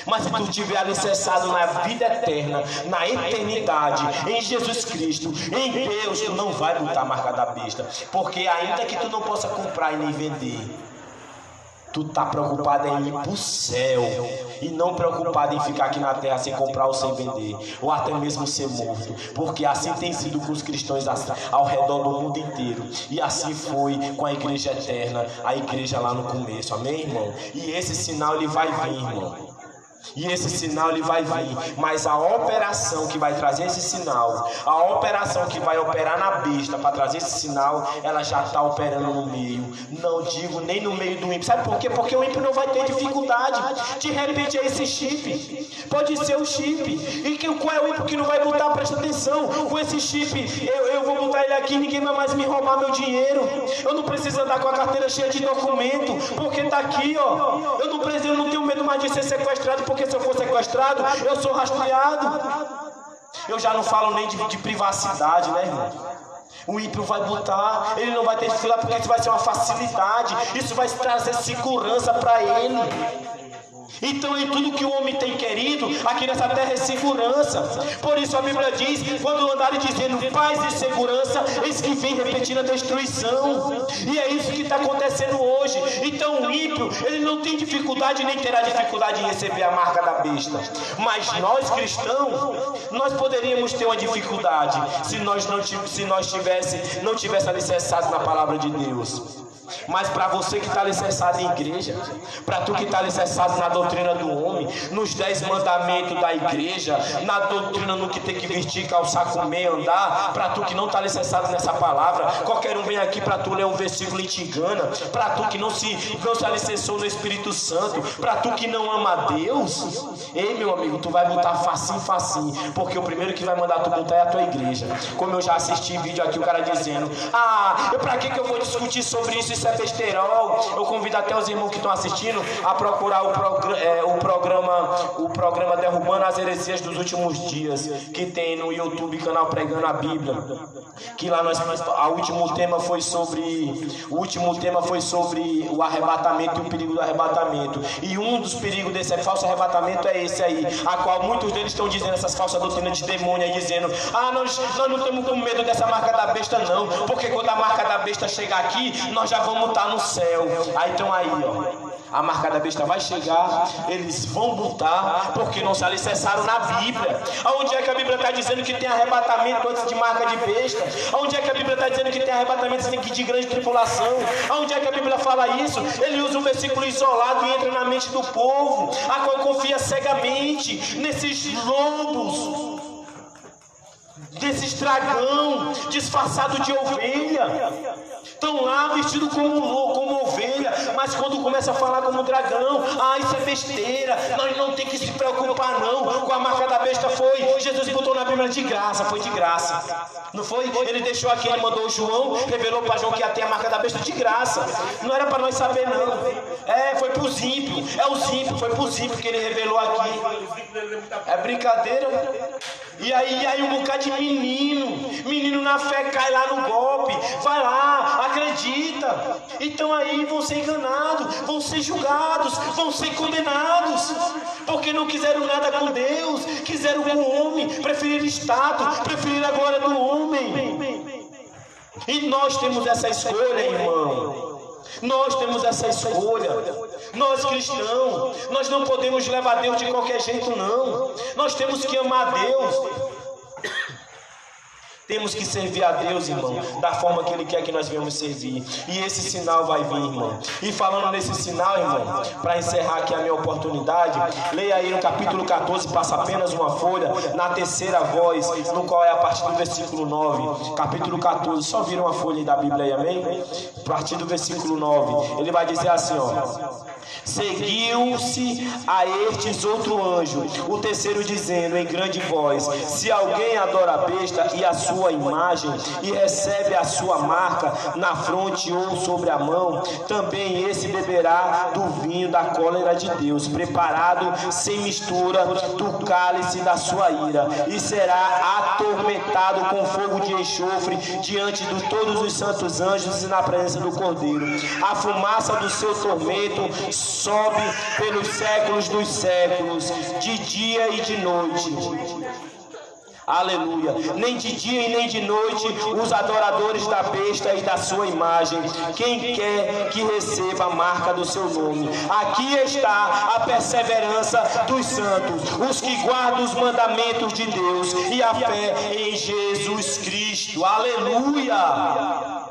Mas se tu tiver alicerçado na vida eterna, na eternidade, em Jesus Cristo, em Deus, tu não vai botar a marca da besta. Porque ainda que tu não possa comprar e nem vender, tu está preocupado em ir para o céu e não preocupado em ficar aqui na terra sem comprar ou sem vender, ou até mesmo ser morto. Porque assim tem sido com os cristãos ao redor do mundo inteiro. E assim foi com a igreja eterna, a igreja lá no começo. Amém, irmão? E esse sinal ele vai vir, irmão. E esse sinal ele vai vir, mas a operação que vai trazer esse sinal, a operação que vai operar na besta para trazer esse sinal, ela já está operando no meio. Não digo nem no meio do ímpio. Sabe por quê? Porque o ímpio não vai ter dificuldade. De repente é esse chip. Pode ser o chip. E qual é o ímpio que não vai botar? Presta atenção. Com esse chip eu vou botar ele aqui, ninguém vai mais me roubar meu dinheiro. Eu não preciso andar com a carteira cheia de documento, porque está aqui, ó. Eu não tenho medo mais de ser sequestrado, porque se eu for sequestrado, eu sou rastreado. Eu já não falo nem de privacidade, né, irmão? O ímpio vai botar, ele não vai ter dificuldade, porque isso vai ser uma facilidade. Isso vai trazer segurança para ele. Então, em tudo que o homem tem querido aqui nessa terra é segurança. Por isso a Bíblia diz: quando andarem dizendo paz e segurança, eis que vem repetindo a destruição. E é isso que está acontecendo hoje. Então o ímpio, ele não tem dificuldade, nem terá dificuldade em receber a marca da besta. Mas nós cristãos, nós poderíamos ter uma dificuldade se nós não tivéssemos alicerçados na palavra de Deus. Mas para você que está alicerçado em igreja, para tu que está alicerçado na doutrina do homem, nos 10 mandamentos da igreja, na doutrina no que tem que vestir, calçar, comer, andar, para tu que não está alicerçado nessa palavra, qualquer um vem aqui para tu ler um versículo e te engana, para tu que não se alicerçou no Espírito Santo, para tu que não ama a Deus, ei meu amigo, tu vai botar facinho, porque o primeiro que vai mandar tu botar é a tua igreja. Como eu já assisti vídeo aqui, o cara dizendo: para que eu vou discutir sobre isso? Isso é besteirol. Eu convido até os irmãos que estão assistindo a procurar o programa Derrubando as Heresias dos Últimos Dias, que tem no YouTube, canal Pregando a Bíblia. Que lá o último tema foi sobre o arrebatamento e o perigo do arrebatamento. E um dos perigos desse falso arrebatamento é esse aí, a qual muitos deles estão dizendo, essas falsas doutrinas de demônio aí, dizendo: nós não estamos com medo dessa marca da besta não, porque quando a marca da besta chegar aqui, nós já vamos estar no céu. Aí então aí, ó, a marca da besta vai chegar, eles vão botar, porque não se alicerçaram na Bíblia. Aonde é que a Bíblia está dizendo que tem arrebatamento antes de marca de besta? Aonde é que a Bíblia está dizendo que tem arrebatamento antes de grande tripulação? Aonde é que a Bíblia fala isso? Ele usa um versículo isolado e entra na mente do povo, a qual confia cegamente nesses lobos, desses dragão disfarçado de ovelha. Estão lá vestidos como ovelha, mas quando começa a falar como dragão, isso é besteira, nós não tem que se preocupar não, com a marca da besta foi, Jesus botou na Bíblia de graça, foi de graça, não foi? Ele deixou aqui, ele mandou o João, revelou para João que ia ter a marca da besta de graça, não era para nós saber não, foi para os ímpios, foi para os ímpios que ele revelou aqui, é brincadeira. E aí um bocado de menino na fé cai lá no golpe, vai lá, acredita. Então aí vão ser enganados, vão ser julgados, vão ser condenados, porque não quiseram nada com Deus, quiseram com o homem, preferiram status, preferiram a glória do homem. E nós temos essa escolha, irmão. Nós temos essa escolha. Nós cristãos, nós não podemos levar Deus de qualquer jeito, não. Nós temos que amar Deus. Temos que servir a Deus, irmão, da forma que Ele quer que nós venhamos servir. E esse sinal vai vir, irmão. E falando nesse sinal, irmão, para encerrar aqui a minha oportunidade, leia aí no capítulo 14, passa apenas uma folha, na terceira voz, no qual é a partir do versículo 9. Capítulo 14, só vira uma folha aí da Bíblia aí, amém? A partir do versículo 9, ele vai dizer assim, ó: seguiu-se a estes outro anjo, o terceiro dizendo em grande voz: se alguém adora a besta e a sua imagem, e recebe a sua marca na fronte ou sobre a mão, também esse beberá do vinho da cólera de Deus, preparado sem mistura do cálice da sua ira, e será atormentado com fogo de enxofre diante de todos os santos anjos e na presença do Cordeiro. A fumaça do seu tormento sobe pelos séculos dos séculos, de dia e de noite. Aleluia. Nem de dia e nem de noite os adoradores da besta e da sua imagem, quem quer que receba a marca do seu nome. Aqui está a perseverança dos santos, os que guardam os mandamentos de Deus e a fé em Jesus Cristo. Aleluia.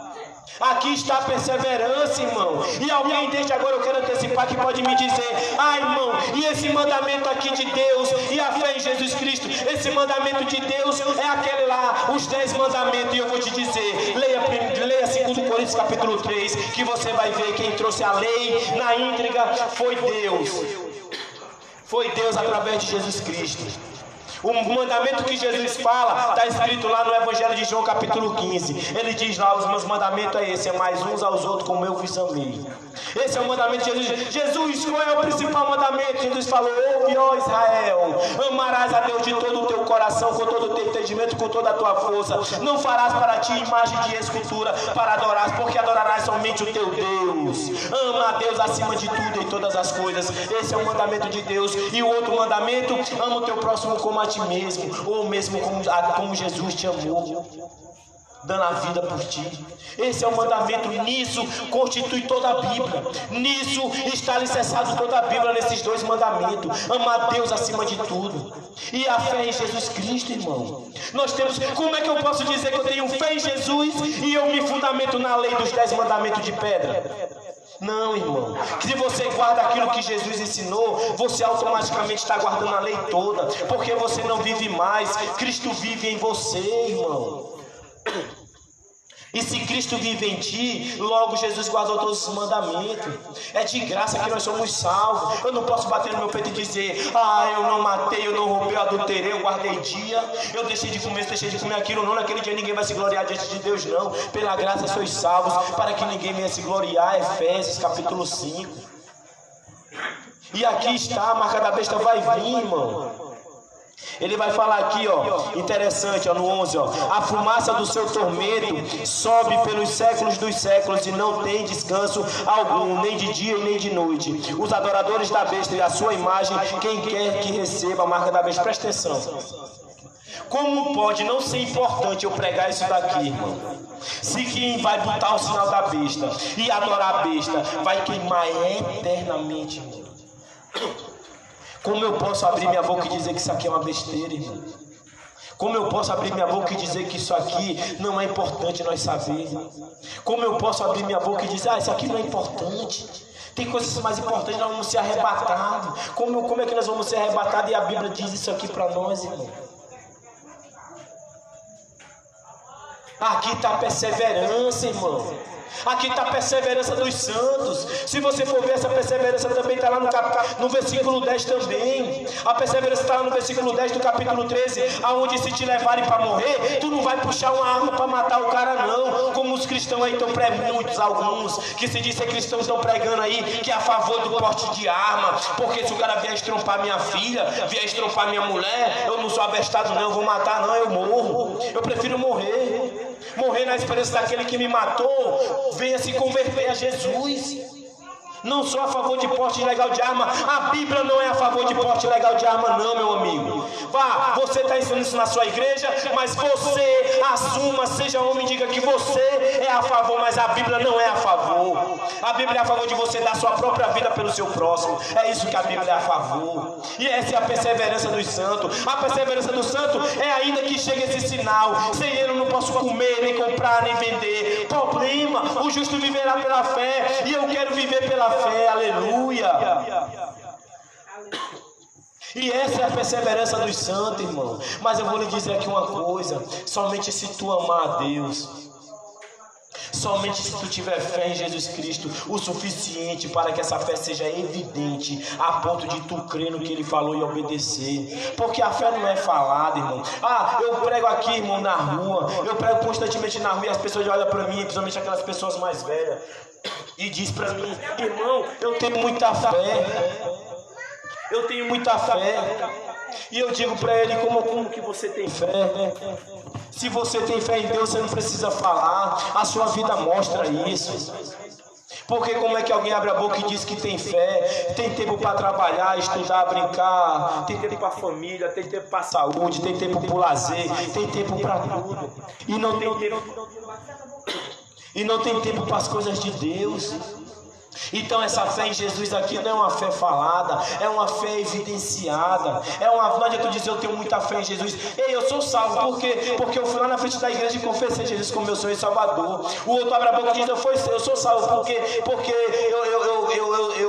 Aqui está a perseverança, irmão. E alguém desde agora, eu quero antecipar, que pode me dizer: ah, irmão, e esse mandamento aqui de Deus e a fé em Jesus Cristo, esse mandamento de Deus é aquele lá, os 10 mandamentos. E eu vou te dizer, leia 2 Coríntios capítulo 3, que você vai ver quem trouxe a lei na íntegra foi Deus. Foi Deus através de Jesus Cristo. O mandamento que Jesus fala está escrito lá no Evangelho de João capítulo 15. Ele diz lá: os meus mandamentos é esse, é mais uns aos outros como eu vos amei. Esse é o mandamento de Jesus. Jesus, qual é o principal mandamento? Jesus falou: ouve, ó Israel, amarás a Deus de todo o teu coração, com todo o teu entendimento, com toda a tua força. Não farás para ti imagem de escultura para adorar, porque adorarás somente o teu Deus. Ama a Deus acima de tudo e todas as coisas. Esse é o mandamento de Deus. E o outro mandamento: ama o teu próximo como a ti mesmo, ou mesmo como Jesus te amou, dando a vida por ti. Esse é o mandamento. Nisso constitui toda a Bíblia. Nisso está alicerçado toda a Bíblia, nesses 2 mandamentos: amar Deus acima de tudo e a fé em Jesus Cristo, irmão. Nós temos. Como é que eu posso dizer que eu tenho fé em Jesus e eu me fundamento na lei dos 10 mandamentos de pedra? Não, irmão. Se você guarda aquilo que Jesus ensinou, você automaticamente está guardando a lei toda, porque você não vive mais, Cristo vive em você, irmão. E se Cristo vive em ti, logo Jesus guardou todos os mandamentos. É de graça que nós somos salvos. Eu não posso bater no meu peito e dizer: ah, eu não matei, eu não roubei, eu adulterei, eu guardei dia, eu deixei de comer aquilo. Não, naquele dia ninguém vai se gloriar diante de Deus, não. Pela graça sois salvos, para que ninguém venha se gloriar. Efésios capítulo 5. E aqui está, a marca da besta vai vir, irmão. Ele vai falar aqui, ó, interessante, ó, no 11, ó: a fumaça do seu tormento sobe pelos séculos dos séculos e não tem descanso algum, nem de dia e nem de noite. Os adoradores da besta e a sua imagem, quem quer que receba a marca da besta. Presta atenção. Como pode não ser importante eu pregar isso daqui, irmão? Se quem vai botar o sinal da besta e adorar a besta vai queimar eternamente, irmão. Como eu posso abrir minha boca e dizer que isso aqui é uma besteira, irmão? Como eu posso abrir minha boca e dizer que isso aqui não é importante nós saber? Como eu posso abrir minha boca e dizer: ah, isso aqui não é importante? Tem coisas mais importantes, nós vamos ser arrebatados. Como é que nós vamos ser arrebatados? E a Bíblia diz isso aqui para nós, irmão. Aqui está a perseverança, irmão. Aqui está a perseverança dos santos. Se você for ver, essa perseverança também está lá no versículo 10 também. A perseverança está lá no versículo 10 do capítulo 13, aonde se te levarem para morrer, tu não vai puxar uma arma para matar o cara, não. Como os cristãos aí estão pregando, muitos, alguns que se dizem cristãos estão pregando aí, que é a favor do porte de arma, porque se o cara vier estrombar minha filha, vier estrombar minha mulher, eu não sou abestado não, eu vou matar não, eu morro. Eu prefiro morrer. Morrer na esperança daquele que me matou venha se converter a Jesus. Não sou a favor de porte ilegal de arma. A Bíblia não é a favor de porte ilegal de arma, não, meu amigo. Vá, você está ensinando isso na sua igreja, mas você assuma, seja homem, diga que você é a favor, mas a Bíblia não é a favor. A Bíblia é a favor de você dar sua própria vida pelo seu próximo. É isso que a Bíblia é a favor. E essa é a perseverança dos santos. A perseverança do santo é ainda que chegue esse sinal. Sem ele eu não posso comer, nem comprar, nem vender. Problema, o justo viverá pela fé. E eu quero viver pela fé, aleluia. E essa é a perseverança dos santos, irmão. Mas eu vou lhe dizer aqui uma coisa: somente se tu amar a Deus, somente se tu tiver fé em Jesus Cristo, o suficiente para que essa fé seja evidente, a ponto de tu crer no que Ele falou e obedecer. Porque a fé não é falada, irmão. Eu prego aqui, irmão, na rua. Eu prego constantemente na rua e as pessoas olham para mim, principalmente aquelas pessoas mais velhas, e diz para mim: irmão, eu tenho muita fé. Eu tenho muita fé. E eu digo para ele: como que você tem fé? Se você tem fé em Deus, você não precisa falar. A sua vida mostra isso. Porque como é que alguém abre a boca e diz que tem fé? Tem tempo para trabalhar, estudar, brincar. Tem tempo para a família, tem tempo para a saúde, tem tempo para o lazer, tem tempo para tudo. E não tem tempo para as coisas de Deus. Então essa fé em Jesus aqui não é uma fé falada, é uma fé evidenciada. Não adianta dizer: eu tenho muita fé em Jesus. Ei, eu sou salvo, por quê? Porque eu fui lá na frente da igreja e confessei Jesus como meu Senhor e Salvador. O outro abre a boca e diz: eu sou salvo, por quê? Porque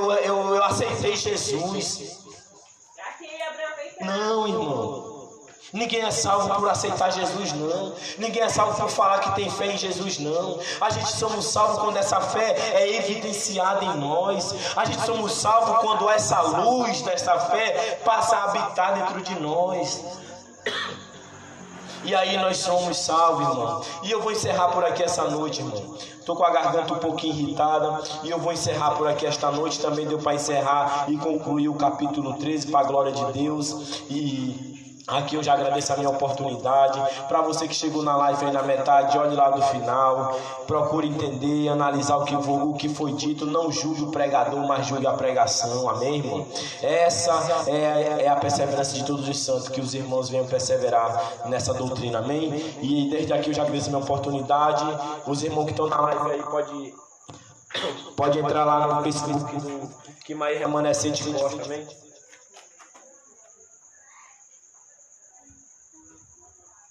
eu aceitei Jesus. Não, irmão. Ninguém é salvo por aceitar Jesus, não. Ninguém é salvo por falar que tem fé em Jesus, não. A gente somos salvos quando essa fé é evidenciada em nós. A gente somos salvos quando essa luz dessa fé passa a habitar dentro de nós. E aí nós somos salvos, irmão. E eu vou encerrar por aqui essa noite, irmão. Estou com a garganta um pouquinho irritada. E eu vou encerrar por aqui esta noite. Também deu para encerrar e concluir o capítulo 13 para a glória de Deus. E aqui eu já agradeço a minha oportunidade. Para você que chegou na live aí na metade, olhe lá do final. Procure entender, analisar o que foi dito. Não julgue o pregador, mas julgue a pregação. Amém, irmão? Essa é a perseverança de todos os santos. Que os irmãos venham perseverar nessa doutrina. Amém? E desde aqui eu já agradeço a minha oportunidade. Os irmãos que estão na live aí pode entrar lá no Facebook do Que Mais Remanescente Gosta. Amém?